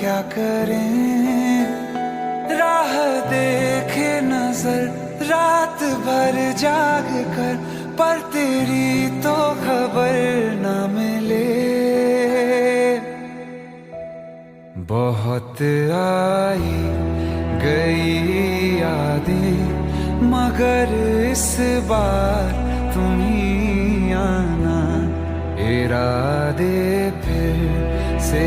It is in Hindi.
क्या करें, राह देखे नजर रात भर जाग कर, पर तेरी तो खबर न मिले। बहुत आई गई यादें, मगर इस बार तुम ही आना, इरादे फिर से